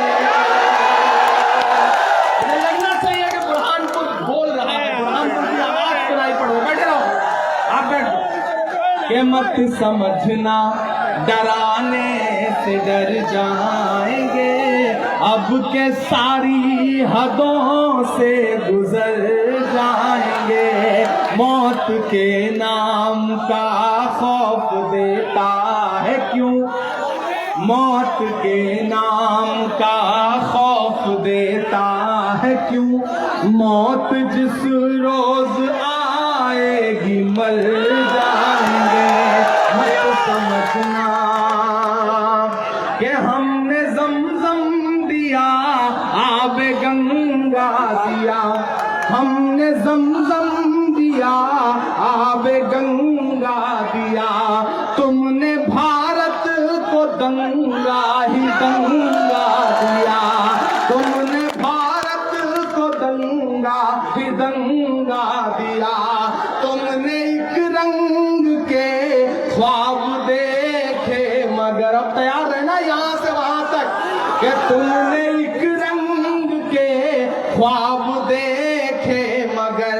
Speaker 1: लगना चाहिए कि बुरहानपुर बोल रहा है, कि मत समझना डराने से डर जाएंगे, अब के सारी हदों से गुजर जाएंगे। मौत के नाम का खौफ देता है क्यों, मौत के नाम का खौफ देता है क्यों, मौत जिस रोज आएगी मर जाएंगे। मत समझना कि हमने ज़मज़म दिया, आबे गंगा दिया, हमने ज़मज़म दिया, आबे गंगा दिया, तुमने भारत को दंगा ही दंगा दिया, तुमने भारत को दंगा ही दंगा दिया, तुमने एक रंग के ख्वाब देखे मगर, अब तैयार रहना यहाँ से वहां तक, कि तुमने एक रंग के ख्वाब देखे मगर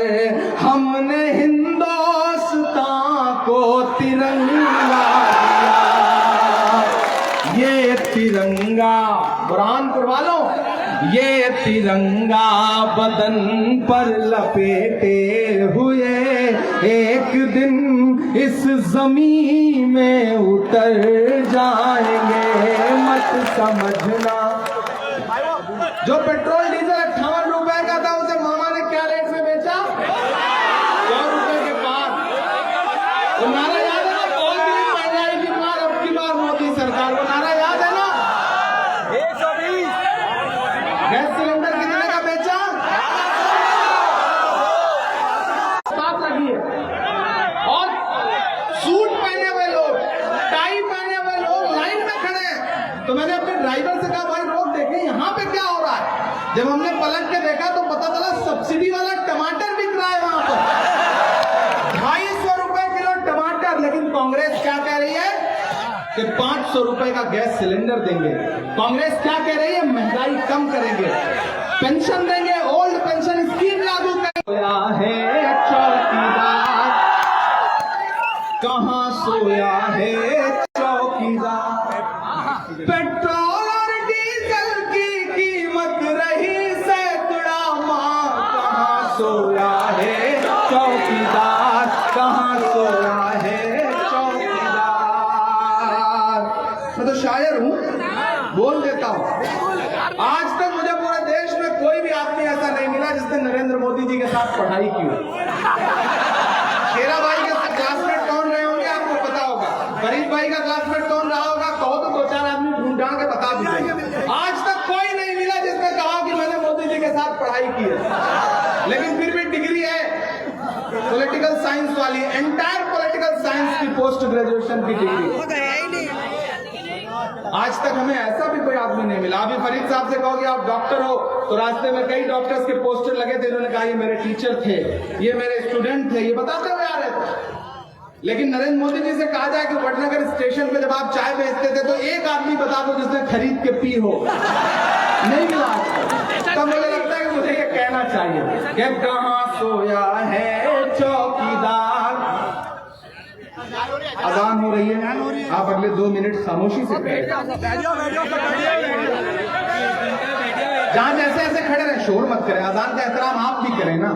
Speaker 1: हमने हिंदुस्तान को तिरंगा दिया। ये तिरंगा, बुरहानपुर वालों, ये तिरंगा बदन पर लपेटे हुए एक दिन इस जमीन में उतर जाएंगे। मत समझना जो पेट्रोल डीजल 58 रुपए का था उसे मामा ने क्या रेट में बेचा, 100 रुपए के पार। वो नारा याद है ना, कौन सी महंगाई की मार, अब की बार मोदी सरकार, वो नारा याद है ना। 120 गैस सिलेंडर कितने का बेचा, साथ रखिए। और सूट पहने हुए लोग, टाई पहने हुए लोग लाइन में खड़े हैं, तो मैंने अपने ड्राइवर से कहा भाई रोक देखें यहाँ पे क्या हो रहा है। जब हमने पलट के देखा तो पता चला सब्सिडी वाला टमाटर बिक रहा है वहां पर, 250 रुपए किलो टमाटर। लेकिन कांग्रेस क्या कह रही है कि 500 रुपए का गैस सिलेंडर देंगे। कांग्रेस क्या कह रही है, महंगाई कम करेंगे, पेंशन देंगे, ओल्ड पेंशन स्कीम लागू करेंगे। सोया है चौकीदार, कहां सोया है चौकीदार, पेट्रोल और डीजल की कीमत रही सैकड़ा मां, कहां सोया है चौकीदार, कहां सोया है चौकीदार। मैं तो शायर हूं, बोल देता हूं। आज तक मुझे पूरे देश में कोई भी आदमी ऐसा नहीं मिला जिसने नरेंद्र मोदी जी के साथ पढ़ाई की हो। शेरा भाई के क्लासमेट कौन रहे होंगे आपको पता होगा, फरीद भाई का क्लासमेट कौन रहा होगा, कहो तो 2-4 आदमी ढूंढ ढांड के बता दीजिए। आज तक कोई नहीं मिला जिसने कहा कि मैंने मोदी जी के साथ पढ़ाई की है। लेकिन फिर भी डिग्री है पॉलिटिकल साइंस वाली, एंटायर पॉलिटिकल साइंस की पोस्ट ग्रेजुएशन की डिग्री। आज तक हमें ऐसा भी कोई आदमी नहीं मिला। अभी फरीद साहब से कहोगे आप डॉक्टर हो, तो रास्ते में कई डॉक्टर्स के पोस्टर लगे थे, इन्होंने कहा ये मेरे टीचर थे, ये मेरे स्टूडेंट थे, ये बताते हुए आ रहे थे। लेकिन नरेंद्र मोदी जी से कहा जाए कि वडनगर स्टेशन पे जब आप चाय बेचते थे तो एक आदमी बता दो जिसने खरीद के पी हो, नहीं मिला आज तक। तब मुझे लगता है कि मुझे ये कहना चाहिए कि कहां सोया है चौकीदार। अजान हो रही है, आप अगले 2 मिनट खामोशी से करें, जहां जैसे ऐसे खड़े रहे, शोर मत करें, अजान का एहतराम आप भी करें ना।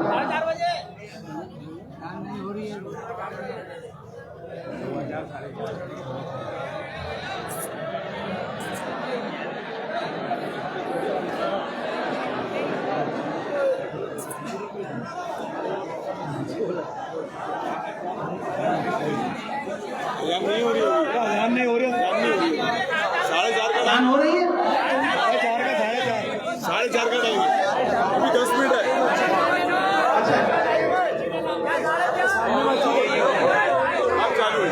Speaker 2: नहीं हो रही है, 4:30
Speaker 1: हो रही है,
Speaker 2: 4:30 का टाइम, अभी 10 मिनट है।
Speaker 1: अच्छा
Speaker 2: आप चालू है।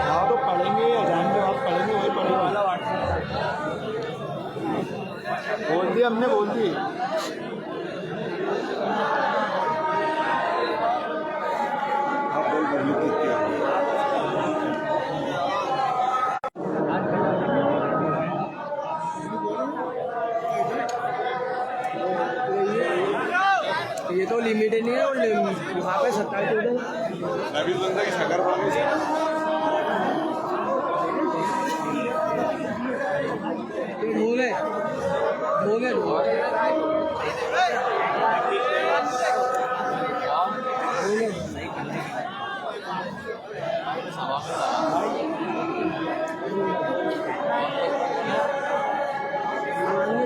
Speaker 2: हाँ तो पढ़ेंगे, अजान के बाद पढ़ेंगे, वही पढ़ेंगे। बोल दी हमने, बोल दी। आप बोल कर
Speaker 3: लीडर नहीं है और वहाँ पे 27 उधर
Speaker 2: नबील बंदा की शक्कर पड़ गई
Speaker 3: हो गए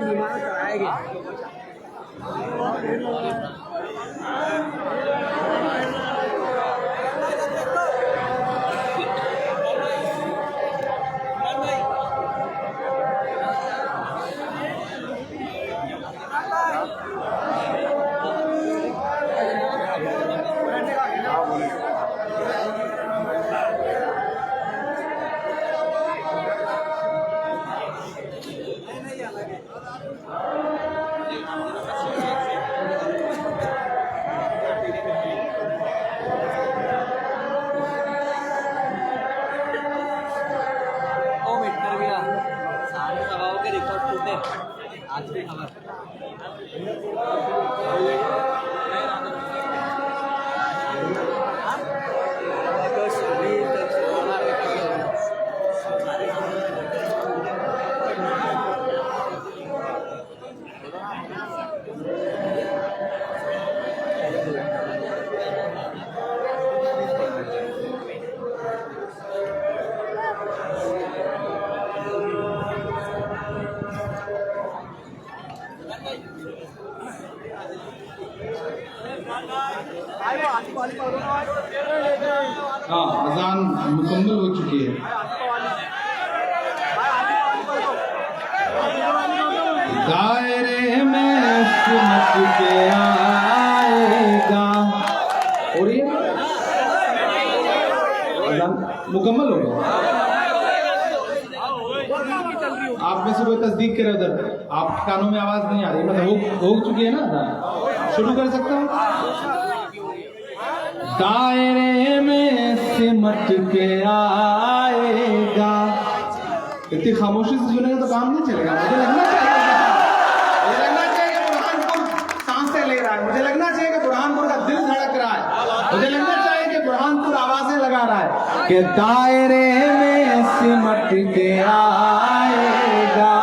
Speaker 3: दिमाग कराएंगे आज की खबर
Speaker 1: हाँ, अजान मुकम्मल हो चुकी है। दायरे में सिमट के आएगा और ये अजान मुकम्मल हो गया। आप में से कोई तस्दीक करे उधर, आप कानों में आवाज नहीं आ रही, मतलब हो चुकी है ना अजान? शुरू कर सकता हूँ। दायरे में सिमट के आएगा। इतनी खामोशी से सुनेगा तो काम नहीं चलेगा। मुझे लगना चाहिए कि बुरहानपुर सांसें ले रहा है, मुझे लगना चाहिए कि बुरहानपुर का दिल धड़क रहा है, मुझे लगना चाहिए कि बुरहानपुर आवाजें लगा रहा है कि दायरे में सिमट के आएगा,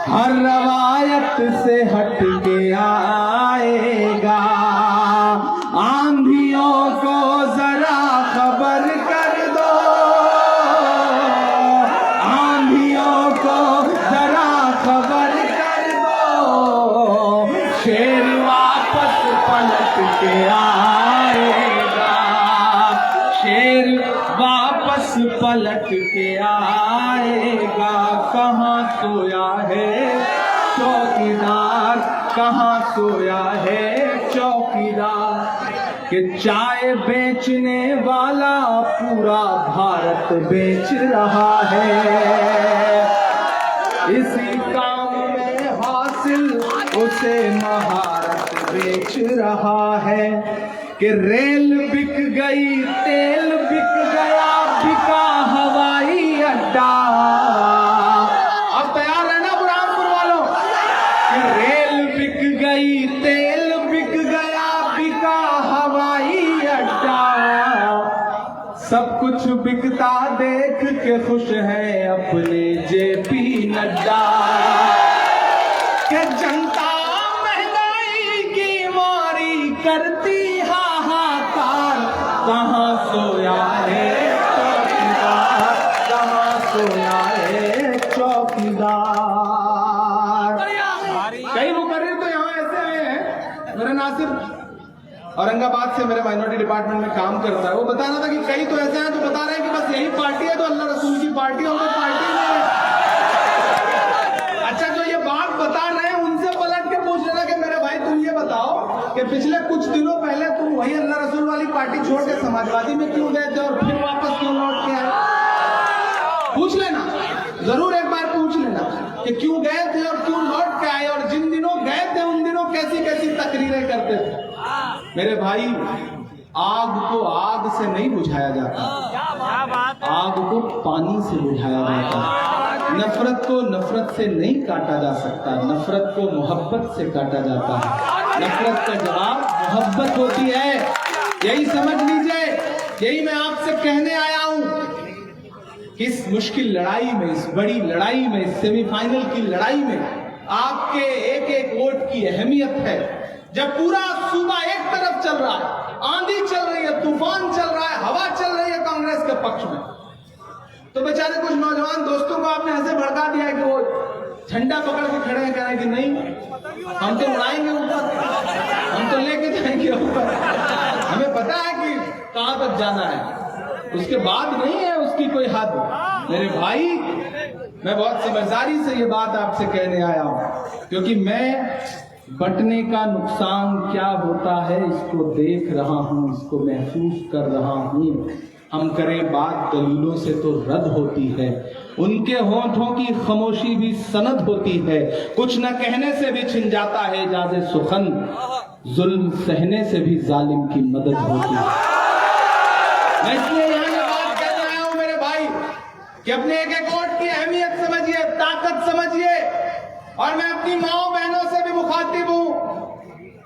Speaker 1: हर रवायत से हट के आएगा। आंधियों को जरा खबर कर दो, आंधियों को जरा खबर कर दो, शेर वापस पलट के आएगा, शेर वापस पलट के आएगा। कहाँ सोया है चौकीदार, कहाँ सोया है चौकीदार, कि चाय बेचने वाला पूरा भारत बेच रहा है। इसी काम में हासिल उसे महारत बेच रहा है, कि रेल बिक गई, तेल बिक गया, बिका हवाई अड्डा। अब तैयार रहना बुरहानपुर वालों, कि रेल बिक गई, तेल बिक गया, बिका हवाई अड्डा। सब कुछ बिकता देख के खुश है अपने जेपी नड्डा, कि जनता महंगाई की मारी करती हाहाकार। कहाँ सोया है चौकीदार, कहाँ सोया है चौकीदार। कई मुकर्रिर तो यहाँ ऐसे आए हैं, मेरा नासिर औरंगाबाद से मेरे माइनॉरिटी डिपार्टमेंट में काम करता है, वो बता रहा था कि कई तो ऐसे हैं जो बता रहे हैं कि बस यही पार्टी है तो अल्लाह रसूल की पार्टी है, और पार्टी नहीं है। अच्छा, जो ये बात बता रहे हैं उनसे पलट के पूछ लेना कि मेरे भाई तुम ये बताओ कि पिछले कुछ दिनों पहले तुम वही अल्लाह रसूल वाली पार्टी छोड़ के समाजवादी में क्यों गए थे और फिर वापस क्यों लौट के आए? पूछ लेना, जरूर एक बार पूछ लेना कि क्यों गए थे और क्यों लौट के आए, और जिन दिनों गए थे उन दिनों कैसी कैसी तकरीरें करते थे। मेरे भाई, आग को आग से नहीं बुझाया जाता, आग को पानी से बुझाया जाता है। नफरत को नफरत से नहीं काटा जा सकता, नफरत को मोहब्बत से काटा जाता है। नफरत का जवाब मोहब्बत होती है। यही समझ लीजिए, यही मैं आपसे कहने आया हूं कि इस मुश्किल लड़ाई में, इस बड़ी लड़ाई में, इस सेमीफाइनल की लड़ाई में आपके एक एक वोट की अहमियत है। जब पूरा सूबा एक तरफ चल रहा है, आंधी चल रही है, तूफान चल रहा है, हवा चल रही है कांग्रेस के पक्ष में, तो बेचारे कुछ नौजवान दोस्तों को आपने ऐसे भड़का दिया है कि वो झंडा पकड़ के खड़े हैं, कह रहे हैं कि नहीं हम तो उड़ाएंगे ऊपर, हम तो लेके जाएंगे ऊपर, हमें पता है कि कहां तक जाना है, उसके बाद नहीं है उसकी कोई हद। मेरे भाई, मैं बहुत समझदारी से ये बात आपसे कहने आया हूं, क्योंकि मैं बंटने का नुकसान क्या होता है इसको देख रहा हूं, इसको महसूस कर रहा हूं। हम करें बात दलीलों से तो रद्द होती है, उनके होठों की खामोशी भी सनद होती है, कुछ न कहने से भी छिन जाता है इजाज़े सुखन, जुल्म सहने से भी जालिम की मदद होती है। मैं इसलिए यहाँ ये बात कहने आया हूं मेरे भाई कि अपने एक एक वोट की अहमियत समझिए, ताकत समझिए। और मैं अपनी माओ बहनों से भी मुखातिब हूं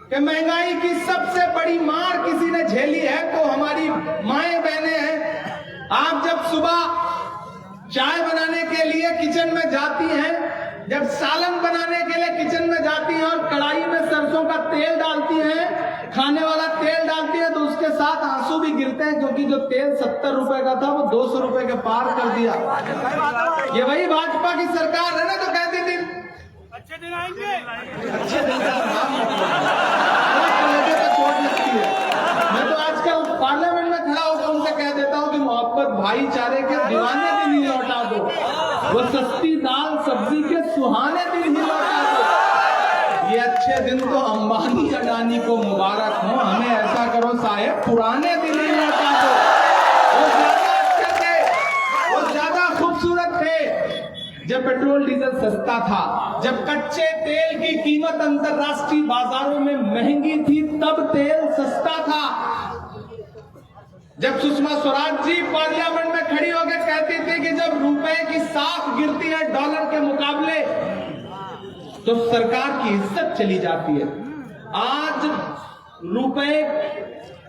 Speaker 1: कि महंगाई की सबसे बड़ी मार किसी ने झेली है तो हमारी माएं बहनें हैं। आप जब सुबह चाय बनाने के लिए किचन में जाती हैं, जब सालन बनाने के लिए किचन में जाती हैं और कढ़ाई में सरसों का तेल डालती हैं, खाने वाला तेल डालती है, तो उसके साथ आंसू भी गिरते हैं, क्योंकि जो तेल 70 रुपए का था वो 200 रुपए के पार कर दिया। ये वही भाजपा की सरकार है ना, तो कहती थी अच्छे दिन आएंगे, अच्छे दिन का चोट लगती है। मैं तो आजकल पार्लियामेंट में खड़ा होकर उनसे कह देता हूँ कि मोहब्बत भाईचारे के दीवाने दिन ही लौटा दो, वो सस्ती दाल सब्जी के सुहाने दिन ही लौटा दो। ये अच्छे दिन तो अंबानी अडानी को मुबारक हो, हमें ऐसा करो साहेब पुराने दिन ही लौटा दो। वो ज्यादा अच्छे थे, वो ज्यादा खूबसूरत थे जब पेट्रोल डीजल सस्ता था, जब कच्चे तेल की कीमत अंतरराष्ट्रीय बाजारों में महंगी थी, तब तेल सस्ता था। जब सुषमा स्वराज जी पार्लियामेंट में खड़ी होकर कहती थी कि जब रुपए की साख गिरती है डॉलर के मुकाबले तो सरकार की इज्जत चली जाती है। आज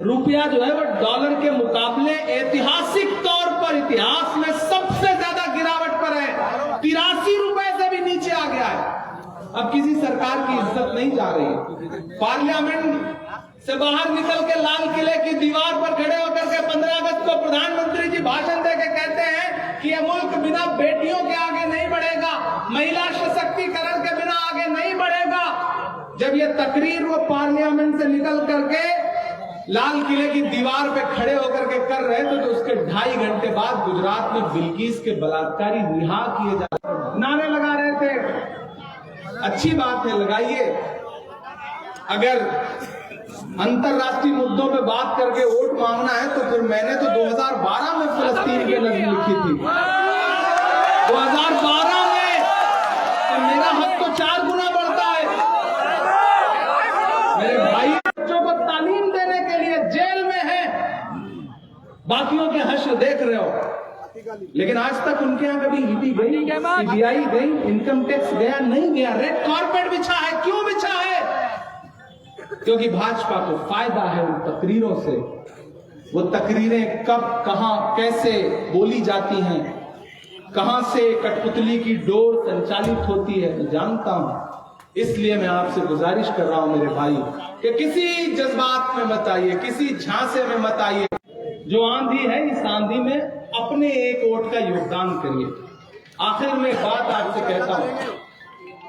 Speaker 1: रुपया जो है वो डॉलर के मुकाबले ऐतिहासिक तौर पर इतिहास में सबसे ज्यादा गिरावट पर है, 83 रुपए से भी नीचे आ गया है। अब किसी सरकार की इज्जत नहीं जा रही। पार्लियामेंट से बाहर निकल के लाल किले की दीवार पर खड़े होकर के 15 अगस्त को प्रधानमंत्री जी भाषण देके कहते हैं कि यह मुल्क बिना बेटियों के आगे नहीं बढ़ेगा, महिला सशक्तिकरण के बिना आगे नहीं बढ़ेगा। जब ये तकरीर वो पार्लियामेंट से निकल करके लाल किले की दीवार पे खड़े होकर के कर रहे थे, तो उसके 2.5 घंटे बाद गुजरात में बिल्किस के बलात्कारी रिहा किए जा रहे, नारे लगा रहे थे। अच्छी बात है, लगाइए। अगर अंतरराष्ट्रीय मुद्दों पे बात करके वोट मांगना है तो फिर मैंने तो 2012 में फिलिस्तीन की नज़्म लिखी थी, 2012 में, तो मेरा हक तो 4 गुना बढ़ता है। मेरे भाई बच्चों को तालीम देने के लिए जेल में है, बाकियों के हश्र देख रहे हो, लेकिन आज तक उनके यहाँ कभी ईडी गई, सीबीआई गई, इनकम टैक्स गया नहीं गया, रेड कारपेट बिछा है। क्यों बिछा है? क्योंकि भाजपा को फायदा है उन तकरीरों से। वो तकरीरें कब, कहां, कैसे बोली जाती हैं, कहां से कठपुतली की डोर संचालित होती है, मैं जानता हूं। इसलिए मैं आपसे गुजारिश कर रहा हूं मेरे भाई कि किसी जज्बात में मत आइए, किसी झांसे में मत आइए। जो आंधी है, इस आंधी में अपने एक वोट का योगदान करिए। आखिर में एक बात आपसे कहता हूं,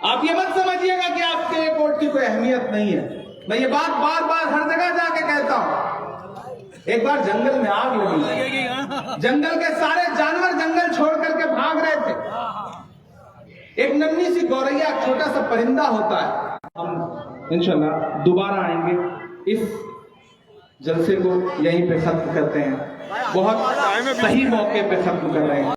Speaker 1: आप ये मत समझिएगा कि आपके एक वोट की कोई अहमियत नहीं है। मैं ये बात बार बार हर जगह जाके कहता हूं। एक बार जंगल में आग लगी, जंगल के सारे जानवर जंगल छोड़ करके भाग रहे थे। एक नन्ही सी गौरैया, छोटा सा परिंदा होता है। हम इंशाल्लाह दोबारा आएंगे। इस जलसे को यहीं पे खत्म करते हैं, बहुत सही मौके पे खत्म कर रहे हैं।